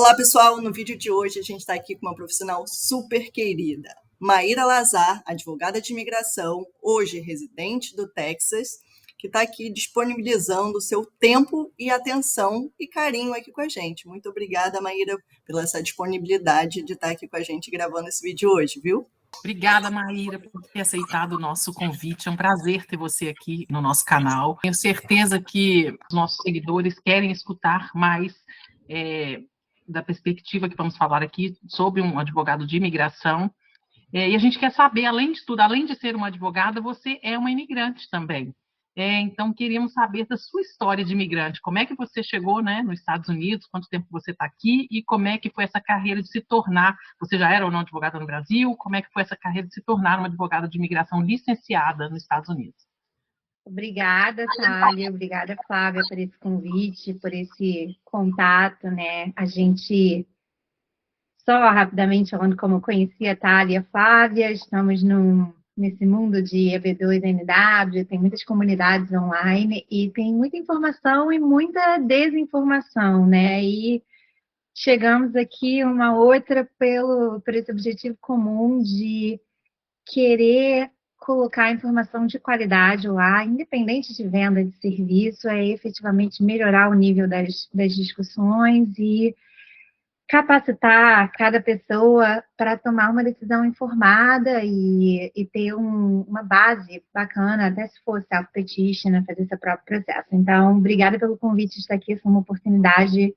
Olá, pessoal! No vídeo de hoje a gente está aqui com uma profissional super querida, Maíra Lazar, advogada de imigração, hoje residente do Texas, que está aqui disponibilizando o seu tempo e atenção e carinho aqui com a gente. Muito obrigada, Maíra, pela essa disponibilidade de estar aqui com a gente gravando esse vídeo hoje, viu? Obrigada, Maíra, por ter aceitado o nosso convite. É um prazer ter você aqui no nosso canal. Tenho certeza que os nossos seguidores querem escutar mais da perspectiva que vamos falar aqui sobre um advogado de imigração. E a gente quer saber, além de tudo, além de ser uma advogada, você é uma imigrante também. Então, queríamos saber da sua história de imigrante. Como é que você chegou, né, nos Estados Unidos? Quanto tempo você está aqui? E como é que foi essa carreira de se tornar... Você já era ou não advogada no Brasil? Como é que foi essa carreira de se tornar uma advogada de imigração licenciada nos Estados Unidos? Obrigada, Thalia. Obrigada, Flávia, por esse convite, por esse contato, né? A gente... Só rapidamente falando como eu conheci a Thalia e a Flávia, estamos nesse mundo de EB2NW, tem muitas comunidades online e tem muita informação e muita desinformação, né? E chegamos aqui uma outra por esse objetivo comum de querer colocar informação de qualidade lá, independente de venda de serviço, é efetivamente melhorar o nível das discussões e capacitar cada pessoa para tomar uma decisão informada e ter uma base bacana, até se for self-petition, fazer seu próprio processo. Então, obrigada pelo convite de estar aqui, foi uma oportunidade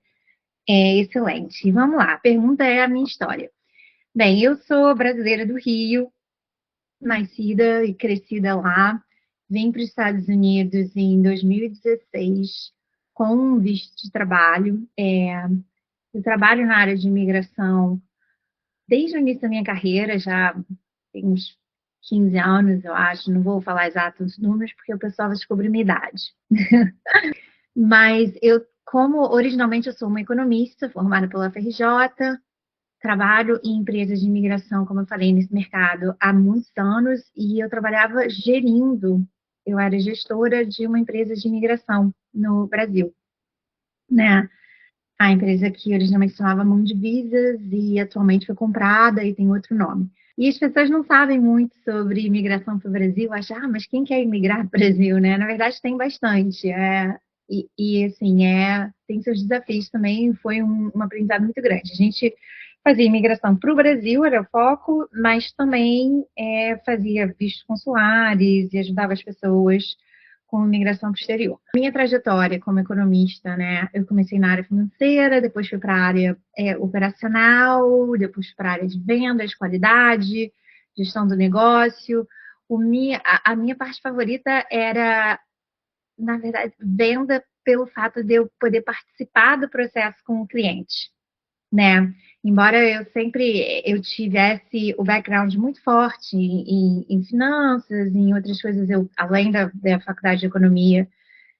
excelente. E vamos lá, a pergunta é a minha história. Bem, eu sou brasileira do Rio, nascida e crescida lá, vim para os Estados Unidos em 2016 com um visto de trabalho. Eu trabalho na área de imigração desde o início da minha carreira, já tem uns 15 anos, eu acho. Não vou falar exatos números, porque o pessoal vai descobrir minha idade. Mas originalmente eu sou uma economista formada pela FRJ, trabalho em empresas de imigração, como eu falei, nesse mercado há muitos anos, e eu trabalhava eu era gestora de uma empresa de imigração no Brasil, né? A empresa que originalmente se chamava Mão de Visas e atualmente foi comprada e tem outro nome. E as pessoas não sabem muito sobre imigração para o Brasil, acham, mas quem quer imigrar para o Brasil, né? Na verdade, tem bastante. Assim, tem seus desafios também, foi um aprendizado muito grande. A gente fazia imigração para o Brasil, era o foco, mas também fazia vistos consulares e ajudava as pessoas com imigração para o exterior. Minha trajetória como economista, né? Eu comecei na área financeira, depois fui para a área operacional, depois para a área de vendas, qualidade, gestão do negócio. A minha parte favorita era, na verdade, venda pelo fato de eu poder participar do processo com o cliente, né? Embora eu tivesse o background muito forte em finanças, em outras coisas, além da faculdade de economia,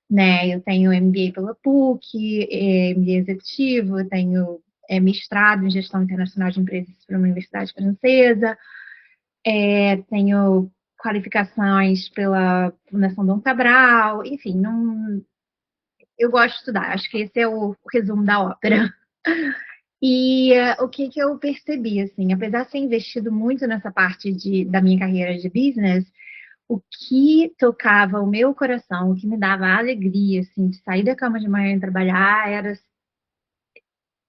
né? Eu tenho MBA pela PUC, MBA executivo, eu tenho mestrado em gestão internacional de empresas por uma universidade francesa, tenho qualificações pela Fundação Dom Cabral, enfim, eu gosto de estudar, acho que esse é o resumo da ópera. E o que eu percebi, assim, apesar de ter investido muito nessa parte da minha carreira de business, o que tocava o meu coração, o que me dava alegria, assim, de sair da cama de manhã e trabalhar, era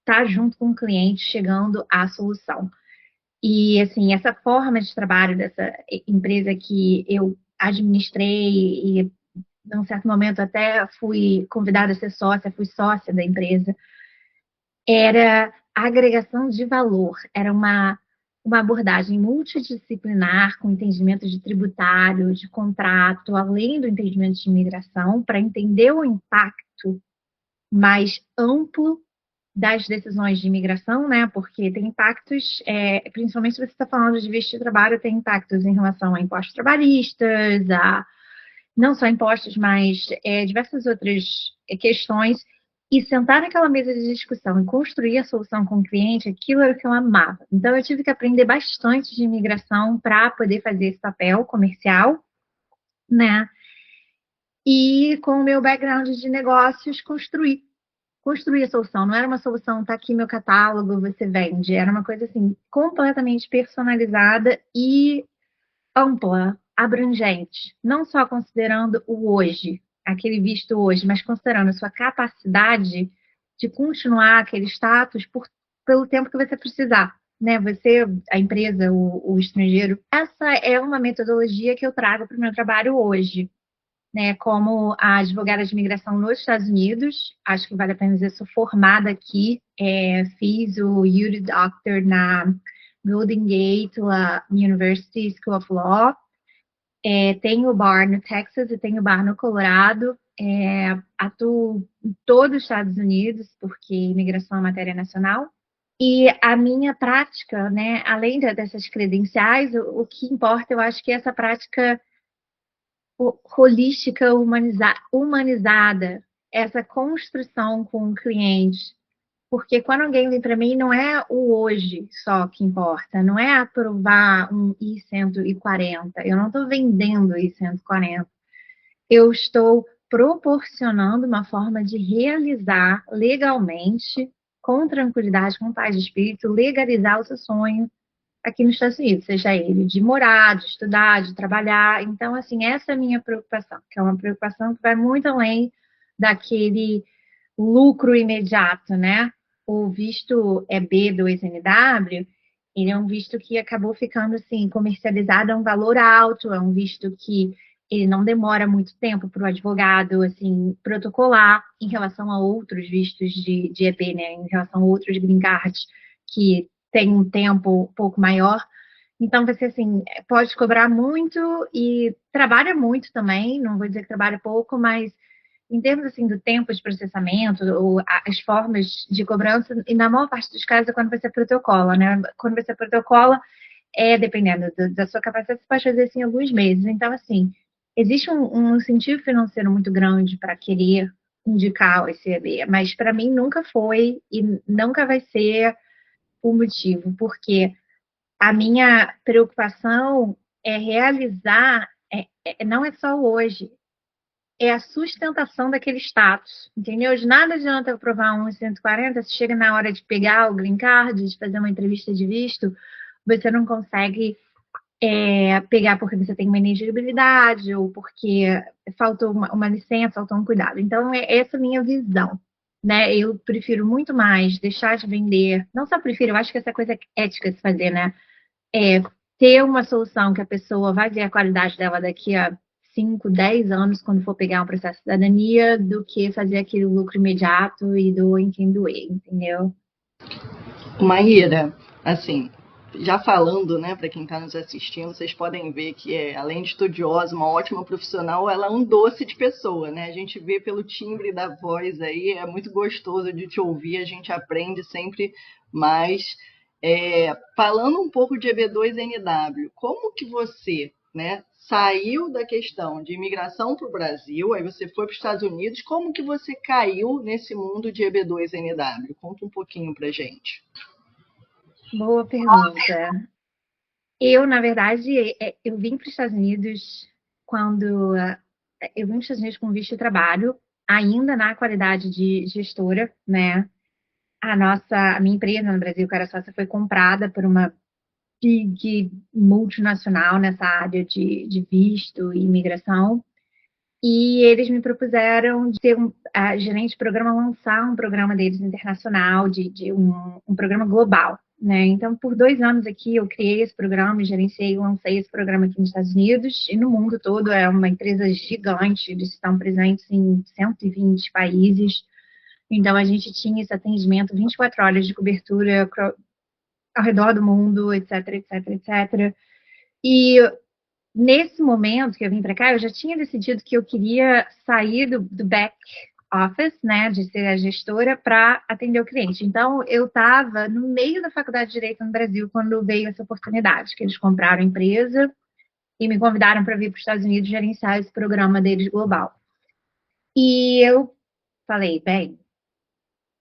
estar junto com o cliente, chegando à solução. E, assim, essa forma de trabalho dessa empresa que eu administrei e, num certo momento, até fui convidada a ser sócia, fui sócia da empresa, era a agregação de valor, era uma abordagem multidisciplinar, com entendimento de tributário, de contrato, além do entendimento de imigração, para entender o impacto mais amplo das decisões de imigração, né? Porque tem impactos, principalmente se você está falando de visto de trabalho, tem impactos em relação a impostos trabalhistas, não só impostos, mas diversas outras questões. E sentar naquela mesa de discussão e construir a solução com o cliente, aquilo era o que eu amava. Então, eu tive que aprender bastante de imigração para poder fazer esse papel comercial, né? E, com o meu background de negócios, construir construir a solução. Não era uma solução, tá aqui meu catálogo, você vende. Era uma coisa assim, completamente personalizada e ampla, abrangente. Não só considerando o hoje, aquele visto hoje, mas considerando a sua capacidade de continuar aquele status pelo tempo que você precisar. Né, você, a empresa, o estrangeiro. Essa é uma metodologia que eu trago para o meu trabalho hoje, né, como a advogada de imigração nos Estados Unidos. Acho que vale a pena dizer, sou formada aqui, fiz o UD Doctor na Golden Gate University School of Law, tenho bar no Texas e tenho bar no Colorado, atuo em todos os Estados Unidos, porque imigração é matéria nacional. E a minha prática, né, além dessas credenciais, o que importa, eu acho que é essa prática holística, humanizada, essa construção com o cliente. Porque quando alguém vem para mim, não é o hoje só que importa, não é aprovar um I-140. Eu não estou vendendo I-140. Eu estou proporcionando uma forma de realizar legalmente, com tranquilidade, com paz de espírito, legalizar o seu sonho aqui nos Estados Unidos, seja ele de morar, de estudar, de trabalhar. Então, assim, essa é a minha preocupação, que é uma preocupação que vai muito além daquele lucro imediato, né? O visto EB-2NW, ele é um visto que acabou ficando, assim, comercializado a um valor alto, é um visto que ele não demora muito tempo para o advogado, assim, protocolar em relação a outros vistos de EB, né? Em relação a outros green cards que tem um tempo um pouco maior. Então, você, assim, pode cobrar muito e trabalha muito também, não vou dizer que trabalha pouco, mas em termos, assim, do tempo de processamento, ou as formas de cobrança, e na maior parte dos casos é quando você protocola, né? Quando você protocola, dependendo da sua capacidade, você pode fazer, assim, alguns meses. Então, assim, existe um incentivo financeiro muito grande para querer indicar o ECB, mas para mim nunca foi e nunca vai ser o motivo, porque a minha preocupação é realizar, não é só hoje, é a sustentação daquele status, entendeu? De nada adianta eu provar um 140, se chega na hora de pegar o green card, de fazer uma entrevista de visto, você não consegue pegar porque você tem uma inelegibilidade ou porque faltou uma licença, faltou um cuidado. Então, é essa a minha visão. Né? Eu prefiro muito mais deixar de vender, não só prefiro, eu acho que essa coisa é ética de se fazer, né? Ter uma solução que a pessoa vai ver a qualidade dela daqui a 5, 10 anos, quando for pegar um processo de cidadania, do que fazer aquele lucro imediato e doer quem doer, entendeu? Maíra, assim, já falando, né, para quem está nos assistindo, vocês podem ver que, além de estudiosa, uma ótima profissional, ela é um doce de pessoa, né? A gente vê pelo timbre da voz aí, é muito gostoso de te ouvir, a gente aprende sempre mais. Falando um pouco de EB2NW, como que você, né, saiu da questão de imigração para o Brasil, aí você foi para os Estados Unidos, como que você caiu nesse mundo de EB2NW? Conta um pouquinho para gente. Boa pergunta. Eu, na verdade, eu vim para os Estados Unidos quando eu vim para os Estados Unidos com visto de trabalho, ainda na qualidade de gestora, né? A minha empresa no Brasil, que era sócia, foi comprada por uma big multinacional nessa área de visto e imigração. E eles me propuseram de ser gerente de programa, lançar um programa deles internacional, de um programa global, né? Então, por 2 anos aqui, eu criei esse programa, gerenciei e lancei esse programa aqui nos Estados Unidos e no mundo todo. É uma empresa gigante, eles estão presentes em 120 países. Então, a gente tinha esse atendimento 24 horas de cobertura ao redor do mundo, etc, etc, etc. E nesse momento que eu vim para cá, eu já tinha decidido que eu queria sair do back office, né, de ser a gestora, para atender o cliente. Então, eu estava no meio da faculdade de Direito no Brasil quando veio essa oportunidade, que eles compraram a empresa e me convidaram para vir para os Estados Unidos gerenciar esse programa deles global. E eu falei, bem,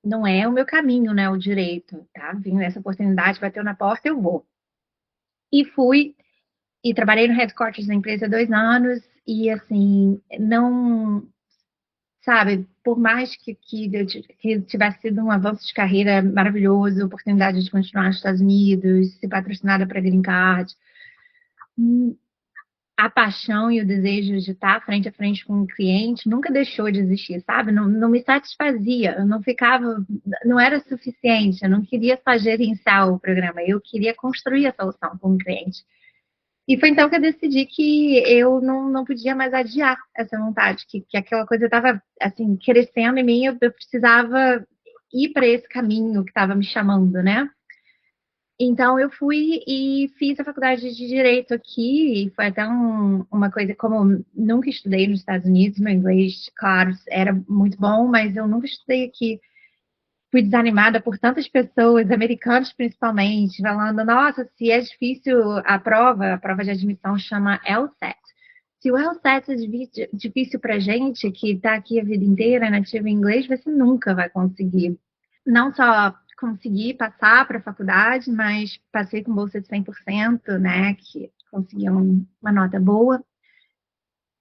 não é o meu caminho, né, o direito, tá? Vindo essa oportunidade, bateu na porta, eu vou. E fui, e trabalhei no headquarters da empresa há 2 anos, e assim, não sabe, por mais que tivesse sido um avanço de carreira maravilhoso, oportunidade de continuar nos Estados Unidos, ser patrocinada para Green Card, a paixão e o desejo de estar frente a frente com o cliente nunca deixou de existir, sabe? Não me satisfazia, eu não ficava, não era suficiente, eu não queria só gerenciar o programa, eu queria construir a solução com o cliente. E foi então que eu decidi que eu não podia mais adiar essa vontade, que aquela coisa estava assim, crescendo em mim, eu precisava ir para esse caminho que estava me chamando, né? Então, eu fui e fiz a faculdade de Direito aqui, e foi até uma coisa, como nunca estudei nos Estados Unidos, meu inglês, claro, era muito bom, mas eu nunca estudei aqui. Fui desanimada por tantas pessoas, americanos principalmente, falando, nossa, se é difícil a prova de admissão chama LSAT. Se o LSAT é difícil para gente, que está aqui a vida inteira, nativa em inglês, você nunca vai conseguir. Não só consegui passar para a faculdade, mas passei com bolsa de 100%, né, que consegui uma nota boa.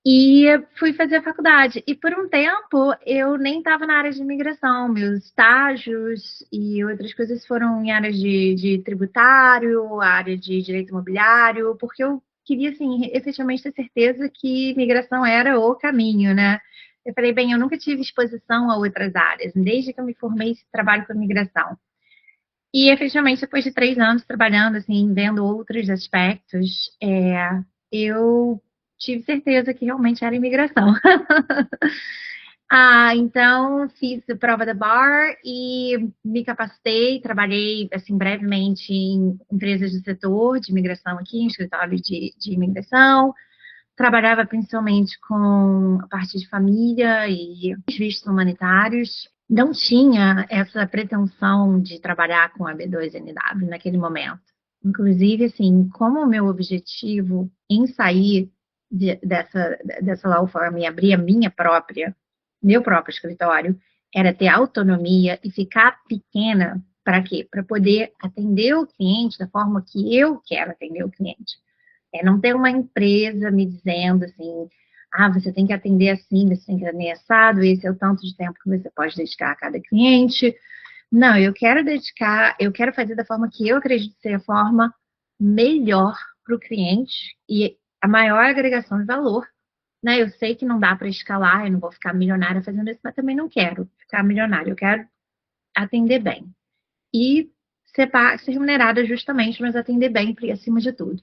E fui fazer a faculdade. E por um tempo eu nem estava na área de imigração. Meus estágios e outras coisas foram em áreas de tributário, área de direito imobiliário, porque eu queria, assim, efetivamente ter certeza que imigração era o caminho, né? Eu falei, bem, eu nunca tive exposição a outras áreas, desde que eu me formei, trabalho com imigração. E, efetivamente, depois de 3 anos trabalhando, assim, vendo outros aspectos, eu tive certeza que realmente era imigração. Então, fiz a prova da BAR e me capacitei, trabalhei, assim, brevemente em empresas do setor de imigração aqui, em escritório de imigração. Trabalhava principalmente com a parte de família e vistos humanitários. Não tinha essa pretensão de trabalhar com a B2NW naquele momento. Inclusive, assim, como o meu objetivo em sair dessa law firm e abrir meu próprio escritório, era ter autonomia e ficar pequena, para quê? Para poder atender o cliente da forma que eu quero atender o cliente. Não ter uma empresa me dizendo assim, você tem que atender assim, você tem que atender assado, esse é o tanto de tempo que você pode dedicar a cada cliente. Não, eu quero fazer da forma que eu acredito ser a forma melhor para o cliente e a maior agregação de valor. Né? Eu sei que não dá para escalar, eu não vou ficar milionária fazendo isso, mas também não quero ficar milionária, eu quero atender bem. E ser remunerada justamente, mas atender bem acima de tudo.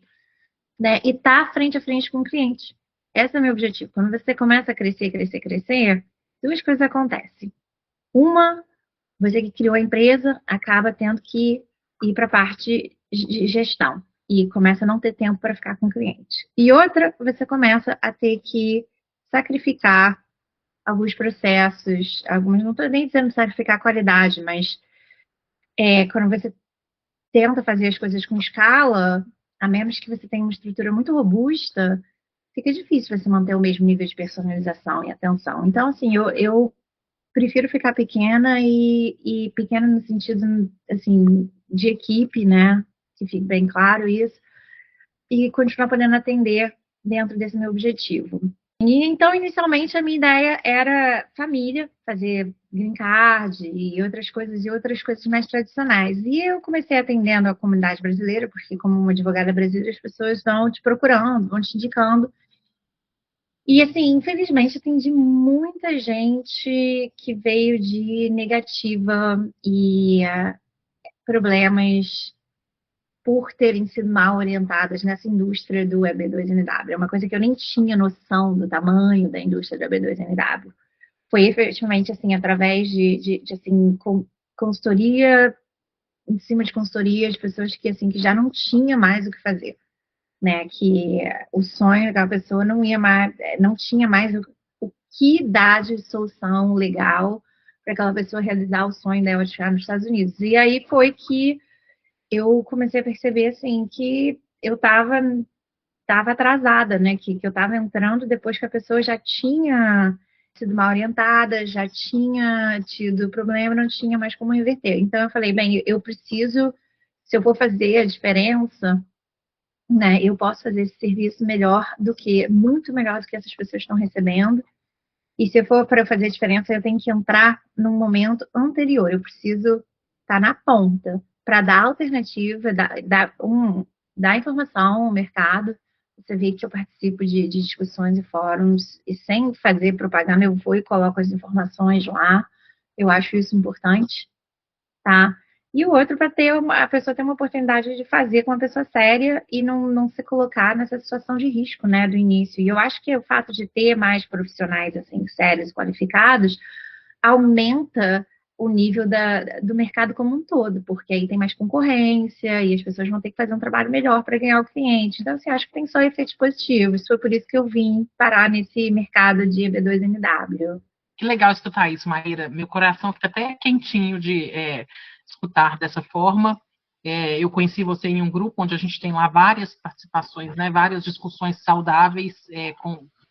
Né? E estar frente a frente com o cliente. Esse é o meu objetivo. Quando você começa a crescer, 2 coisas acontecem. Uma, você que criou a empresa acaba tendo que ir para a parte de gestão e começa a não ter tempo para ficar com o cliente. E outra, você começa a ter que sacrificar alguns processos, não estou nem dizendo sacrificar a qualidade, mas quando você tenta fazer as coisas com escala, a menos que você tenha uma estrutura muito robusta, fica difícil você manter o mesmo nível de personalização e atenção. Então, assim, eu prefiro ficar pequena e pequena no sentido, assim, de equipe, né? Que fique bem claro isso. E continuar podendo atender dentro desse meu objetivo. E, então, inicialmente, a minha ideia era família, fazer green card e outras coisas mais tradicionais. E eu comecei atendendo a comunidade brasileira, porque como uma advogada brasileira, as pessoas vão te procurando, vão te indicando. E, assim, infelizmente, atendi muita gente que veio de negativa e problemas por terem sido mal orientadas nessa indústria do EB2NW. É uma coisa que eu nem tinha noção do tamanho da indústria do EB2NW. Foi efetivamente, assim, através de assim, consultoria, em cima de consultoria, de pessoas que, assim, que já não tinha mais o que fazer. Né, que o sonho daquela pessoa não tinha mais o que dar de solução legal para aquela pessoa realizar o sonho dela de chegar nos Estados Unidos. E aí foi que eu comecei a perceber, assim, que eu estava atrasada, né, que eu estava entrando depois que a pessoa já tinha sido mal orientada, já tinha tido problema, não tinha mais como inverter. Então eu falei, bem, eu preciso, se eu for fazer a diferença, né, eu posso fazer esse serviço muito melhor do que essas pessoas estão recebendo. E se for para fazer diferença, eu tenho que entrar num momento anterior. Eu preciso estar na ponta para dar alternativa, dar informação ao mercado. Você vê que eu participo de discussões e fóruns, e sem fazer propaganda, eu vou e coloco as informações lá. Eu acho isso importante, tá? E o outro para a pessoa ter uma oportunidade de fazer com uma pessoa séria e não se colocar nessa situação de risco, né, do início. E eu acho que o fato de ter mais profissionais, assim, sérios, qualificados, aumenta o nível do mercado como um todo, porque aí tem mais concorrência e as pessoas vão ter que fazer um trabalho melhor para ganhar o cliente. Então, assim, acho que tem só efeitos positivos. Foi por isso que eu vim parar nesse mercado de EB2NW. Que legal escutar isso, Maíra. Meu coração fica até quentinho de escutar dessa forma. Eu conheci você em um grupo onde a gente tem lá várias participações, né, várias discussões saudáveis,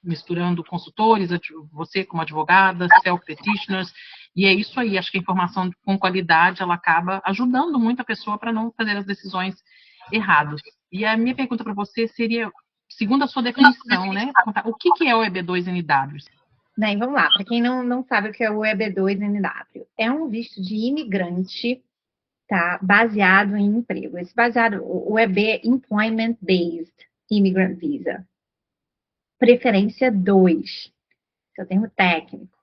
misturando consultores, você como advogada, self-petitioners, e é isso aí. Acho que a informação com qualidade, ela acaba ajudando muito a pessoa para não fazer as decisões erradas. E a minha pergunta para você seria, segundo a sua definição, né, o que é o EB2NW? Bem, vamos lá. Para quem não sabe o que é o EB2NW, é um visto de imigrante, tá, baseado em emprego. O EB é Employment Based Immigrant Visa. Preferência 2, esse é o termo técnico.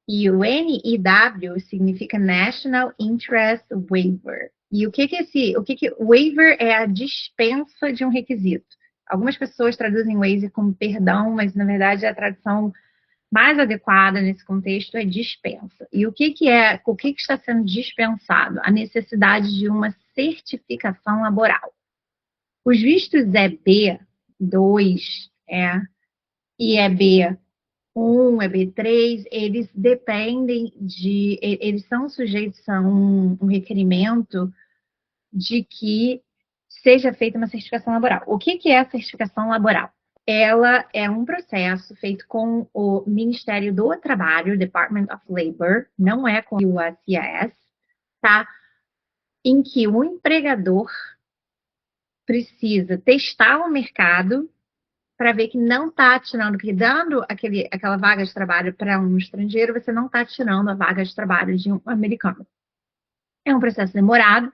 E o NIW significa National Interest Waiver. E o que waiver é a dispensa de um requisito. Algumas pessoas traduzem waiver como perdão, mas na verdade a tradução mais adequada nesse contexto é dispensa. E o que está sendo dispensado? A necessidade de uma certificação laboral. Os vistos EB2 e EB1, EB3, eles dependem eles são sujeitos a um requerimento de que seja feita uma certificação laboral. O que é a certificação laboral? Ela é um processo feito com o Ministério do Trabalho, Department of Labor, não é com o USCIS, tá? Em que o empregador precisa testar o mercado para ver que não está tirando, porque dando aquela vaga de trabalho para um estrangeiro, você não está tirando a vaga de trabalho de um americano. É um processo demorado,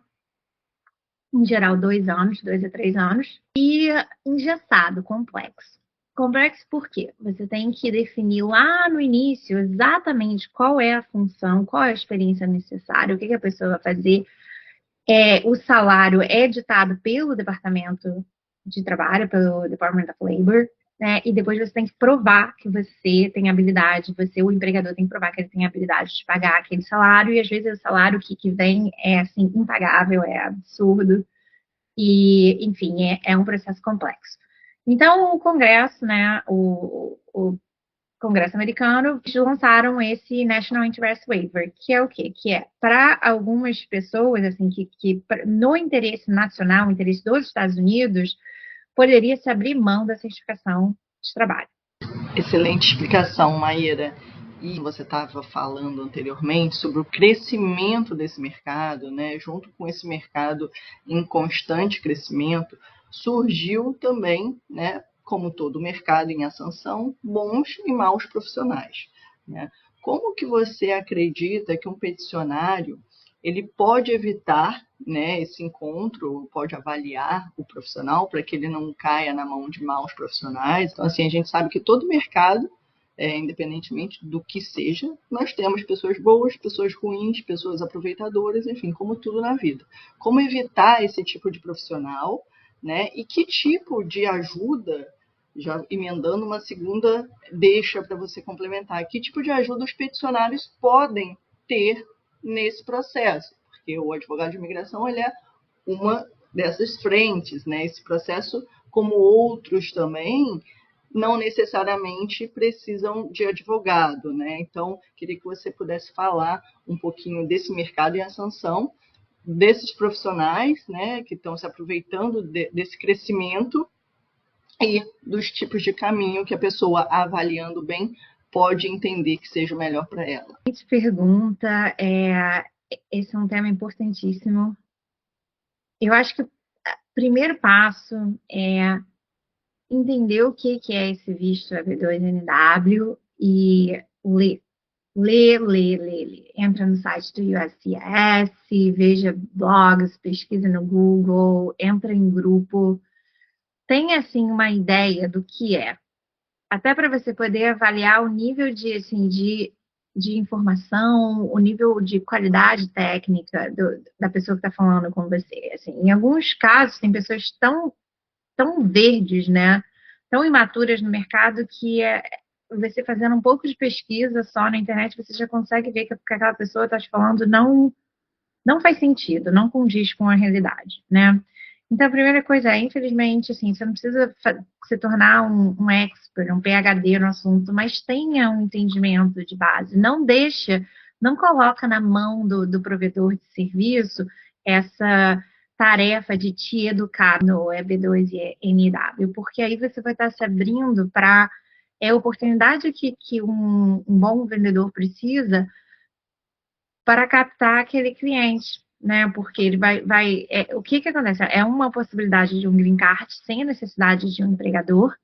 em geral 2 a 3 anos, e engessado, complexo. Complexo por quê? Você tem que definir lá no início exatamente qual é a função, qual é a experiência necessária, o que a pessoa vai fazer. O salário é ditado pelo Departamento de Trabalho, pelo Department of Labor, né? E depois você tem que provar que você tem habilidade, o empregador tem que provar que ele tem habilidade de pagar aquele salário, e às vezes o salário que vem é, assim, impagável, é absurdo, e, enfim, é um processo complexo. Então, o Congresso, né, o Congresso americano, eles lançaram esse National Interest Waiver, que é o quê? Que é para algumas pessoas, assim, que no interesse nacional, no interesse dos Estados Unidos, poderia se abrir mão da certificação de trabalho. Excelente explicação, Maíra. E você estava falando anteriormente sobre o crescimento desse mercado, né? Junto com esse mercado em constante crescimento, surgiu também, né, como todo mercado em ascensão, bons e maus profissionais, né? Como que você acredita que um peticionário ele pode evitar, né, esse encontro, pode avaliar o profissional para que ele não caia na mão de maus profissionais? Então, assim, a gente sabe que todo mercado, independentemente do que seja, nós temos pessoas boas, pessoas ruins, pessoas aproveitadoras, enfim, como tudo na vida. Como evitar esse tipo de profissional, né? E que tipo de ajuda, já emendando uma segunda deixa para você complementar, que tipo de ajuda os peticionários podem ter nesse processo? Porque o advogado de imigração ele é uma dessas frentes, né? Esse processo, como outros também, não necessariamente precisam de advogado, né? Então, queria que você pudesse falar um pouquinho desse mercado em ascensão, desses profissionais, né, que estão se aproveitando desse crescimento e dos tipos de caminho que a pessoa, avaliando bem, pode entender que seja o melhor para ela. Pergunta, esse é um tema importantíssimo. Eu acho que o primeiro passo é entender o que é esse visto EB2NW e lê. Lê, lê, lê, lê. Entra no site do USCIS, veja blogs, pesquisa no Google, entra em grupo. Tem, assim, uma ideia do que é. Até para você poder avaliar o nível de, assim, de informação, o nível de qualidade técnica da pessoa que está falando com você. Assim, em alguns casos, tem pessoas tão verdes, né? Tão imaturas no mercado que você fazendo um pouco de pesquisa só na internet, você já consegue ver que aquela pessoa está te falando não faz sentido, não condiz com a realidade, né? Então, a primeira coisa é, infelizmente, assim, você não precisa se tornar um expert, um PhD no assunto, mas tenha um entendimento de base. Não coloca na mão do provedor de serviço essa tarefa de te educar no EB2 e NW, porque aí você vai estar se abrindo para a oportunidade que um bom vendedor precisa para captar aquele cliente, né? Porque ele o que acontece? É uma possibilidade de um green card sem a necessidade de um empregador,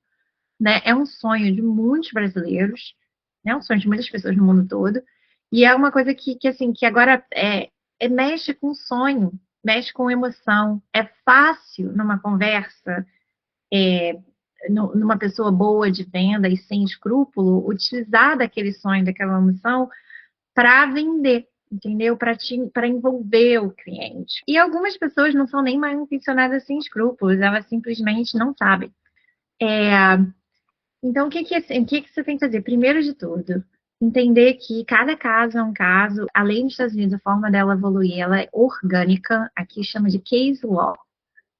né? É um sonho de muitos brasileiros, né? É um sonho de muitas pessoas no mundo todo, e é uma coisa que agora mexe com sonho, mexe com emoção. É fácil numa conversa, numa pessoa boa de venda e sem escrúpulo, utilizar daquele sonho, daquela emoção para vender, entendeu? Para envolver o cliente. E algumas pessoas não são nem mal intencionadas sem escrúpulos, elas simplesmente não sabem. Então, o que você tem que fazer? Primeiro de tudo, entender que cada caso é um caso. Além dos Estados Unidos, a forma dela evoluir, ela é orgânica, aqui chama de case law.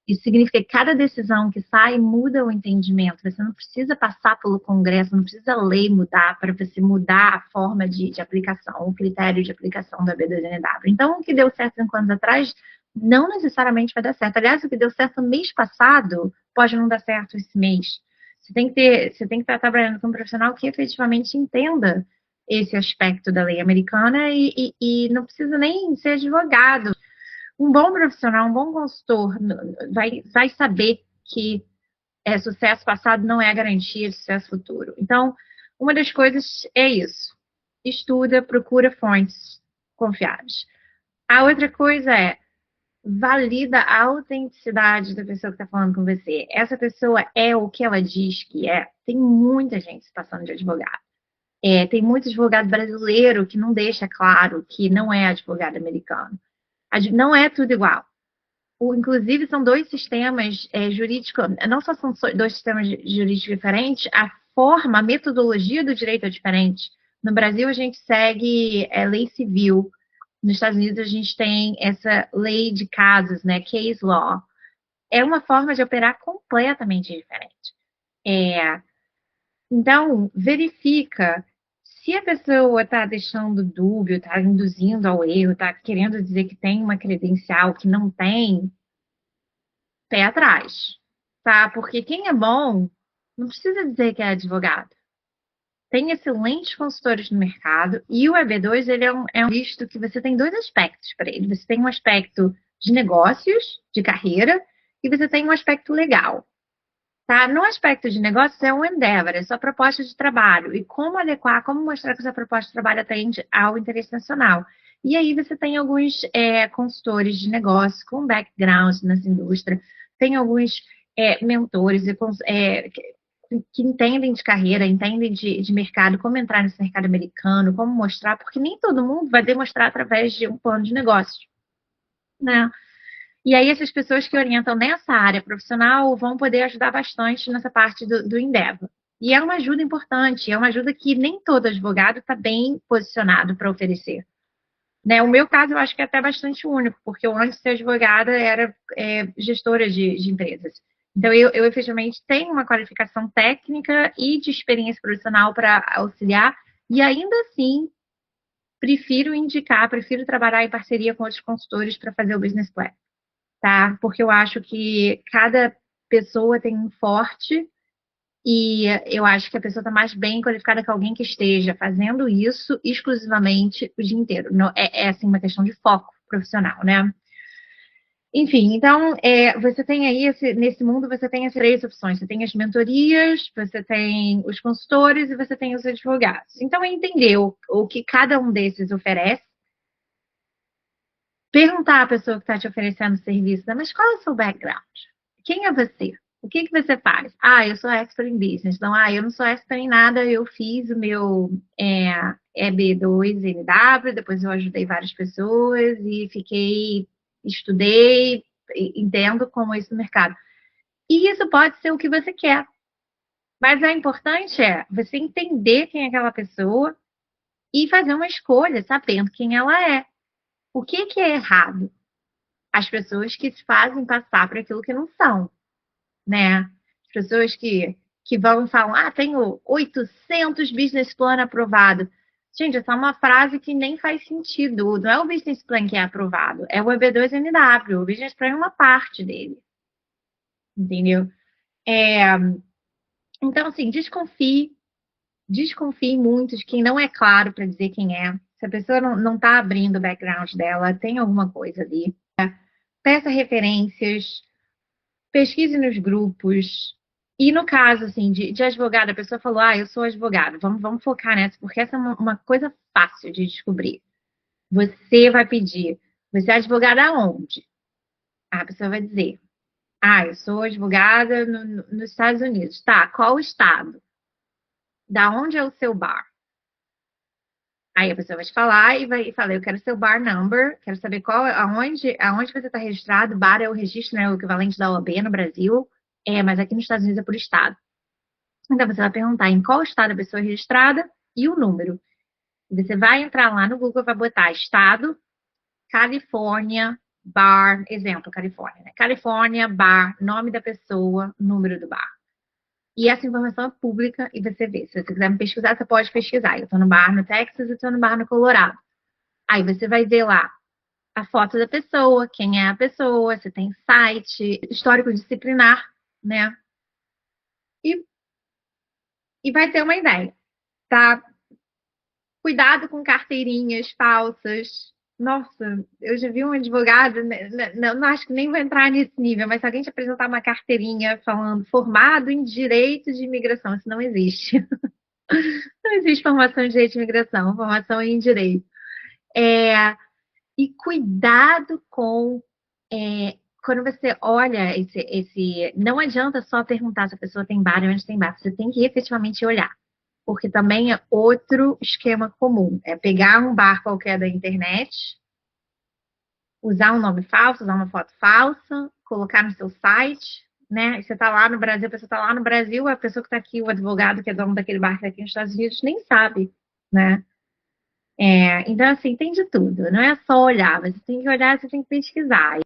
Isso significa que cada decisão que sai muda o entendimento. Você não precisa passar pelo Congresso, não precisa a lei mudar para você mudar a forma de aplicação, o critério de aplicação da B2NW. Então, o que deu certo 5 anos atrás não necessariamente vai dar certo. Aliás, o que deu certo no mês passado pode não dar certo esse mês. Você tem que estar trabalhando com um profissional que efetivamente entenda esse aspecto da lei americana e não precisa nem ser advogado. Um bom profissional, um bom consultor vai saber que sucesso passado não é a garantia de sucesso futuro. Então, uma das coisas é isso. Estuda, procura fontes confiáveis. A outra coisa é valida a autenticidade da pessoa que está falando com você. Essa pessoa é o que ela diz que é. Tem muita gente se passando de advogado. Tem muito advogado brasileiro que não deixa claro que não é advogado americano. Não é tudo igual. Inclusive, são dois sistemas jurídicos, não só são dois sistemas jurídicos diferentes, a metodologia do direito é diferente. No Brasil, a gente segue lei civil. Nos Estados Unidos, a gente tem essa lei de casos, né, case law. É uma forma de operar completamente diferente. Então, verifica se a pessoa está deixando dúbio, está induzindo ao erro, está querendo dizer que tem uma credencial que não tem, pé atrás, tá? Porque quem é bom não precisa dizer que é advogado. Tem excelentes consultores no mercado e o EB2 ele é um visto que você tem dois aspectos para ele. Você tem um aspecto de negócios, de carreira, e você tem um aspecto legal. Tá? No aspecto de negócios é um endeavor, é sua proposta de trabalho. E como adequar, como mostrar que essa proposta de trabalho atende ao interesse nacional. E aí você tem alguns consultores de negócio com background nessa indústria, tem alguns mentores que entendem de carreira, entendem de mercado, como entrar nesse mercado americano, como mostrar, porque nem todo mundo vai demonstrar através de um plano de negócios, né? E aí essas pessoas que orientam nessa área profissional vão poder ajudar bastante nessa parte do Endeavor. E é uma ajuda importante, é uma ajuda que nem todo advogado está bem posicionado para oferecer. Né? O meu caso eu acho que é até bastante único, porque eu antes de ser advogada era gestora de empresas. Então eu efetivamente tenho uma qualificação técnica e de experiência profissional para auxiliar, e ainda assim prefiro trabalhar em parceria com outros consultores para fazer o business plan. Tá? Porque eu acho que cada pessoa tem um forte e eu acho que a pessoa está mais bem qualificada que alguém que esteja fazendo isso exclusivamente o dia inteiro. Não, assim, uma questão de foco profissional, né? Enfim, então, você tem aí, nesse mundo, você tem as 3 opções. Você tem as mentorias, você tem os consultores e você tem os advogados. Então, entender o que cada um desses oferece, perguntar à pessoa que está te oferecendo o serviço, né, mas qual é o seu background? Quem é você? O que você faz? Ah, eu sou expert em business. Então, eu não sou expert em nada, eu fiz o meu EB2 NW, depois eu ajudei várias pessoas e estudei, entendo como é isso no mercado. E isso pode ser o que você quer. Mas o importante é você entender quem é aquela pessoa e fazer uma escolha sabendo quem ela é. O que é errado? As pessoas que se fazem passar por aquilo que não são, né? As pessoas que vão e falam, tenho 800 business plan aprovado. Gente, essa é uma frase que nem faz sentido. Não é o business plan que é aprovado, é o EB2NW. O business plan é uma parte dele. Entendeu? Então, assim, desconfie muito de quem não é claro para dizer quem é. Se a pessoa não está abrindo o background dela, tem alguma coisa ali. Peça referências, pesquise nos grupos. E no caso, assim, de advogado, a pessoa falou, eu sou advogado, vamos focar nessa, porque essa é uma coisa fácil de descobrir. Você vai pedir, você é advogada aonde? A pessoa vai dizer, eu sou advogada nos Estados Unidos. Tá, qual o estado? Da onde é o seu bar? Aí a pessoa vai te falar e fala, eu quero seu bar number, quero saber aonde você está registrado. Bar é o registro, né, o equivalente da OAB no Brasil, mas aqui nos Estados Unidos é por estado. Então você vai perguntar em qual estado a pessoa é registrada e o número. Você vai entrar lá no Google, vai botar estado, Califórnia, bar, exemplo, Califórnia, né? Califórnia, bar, nome da pessoa, número do bar. E essa informação é pública e você vê. Se você quiser me pesquisar, você pode pesquisar. Eu estou no bar no Texas e estou no bar no Colorado. Aí você vai ver lá a foto da pessoa, quem é a pessoa, se tem site, histórico disciplinar, né? E vai ter uma ideia, tá? Cuidado com carteirinhas falsas. Nossa, eu já vi um advogado, não acho que nem vou entrar nesse nível, mas se alguém te apresentar uma carteirinha falando formado em direito de imigração, isso não existe. Não existe formação em direito de imigração, formação em direito. E cuidado com quando você olha não adianta só perguntar se a pessoa tem bar ou onde tem bar, você tem que efetivamente olhar. Porque também é outro esquema comum. É pegar um bar qualquer da internet, usar um nome falso, usar uma foto falsa, colocar no seu site, né? E você está lá no Brasil, a pessoa está lá no Brasil, a pessoa que está aqui, o advogado que é dono daquele bar que está aqui nos Estados Unidos, nem sabe, né? Então, assim, tem de tudo. Não é só olhar, você tem que olhar, você tem que pesquisar.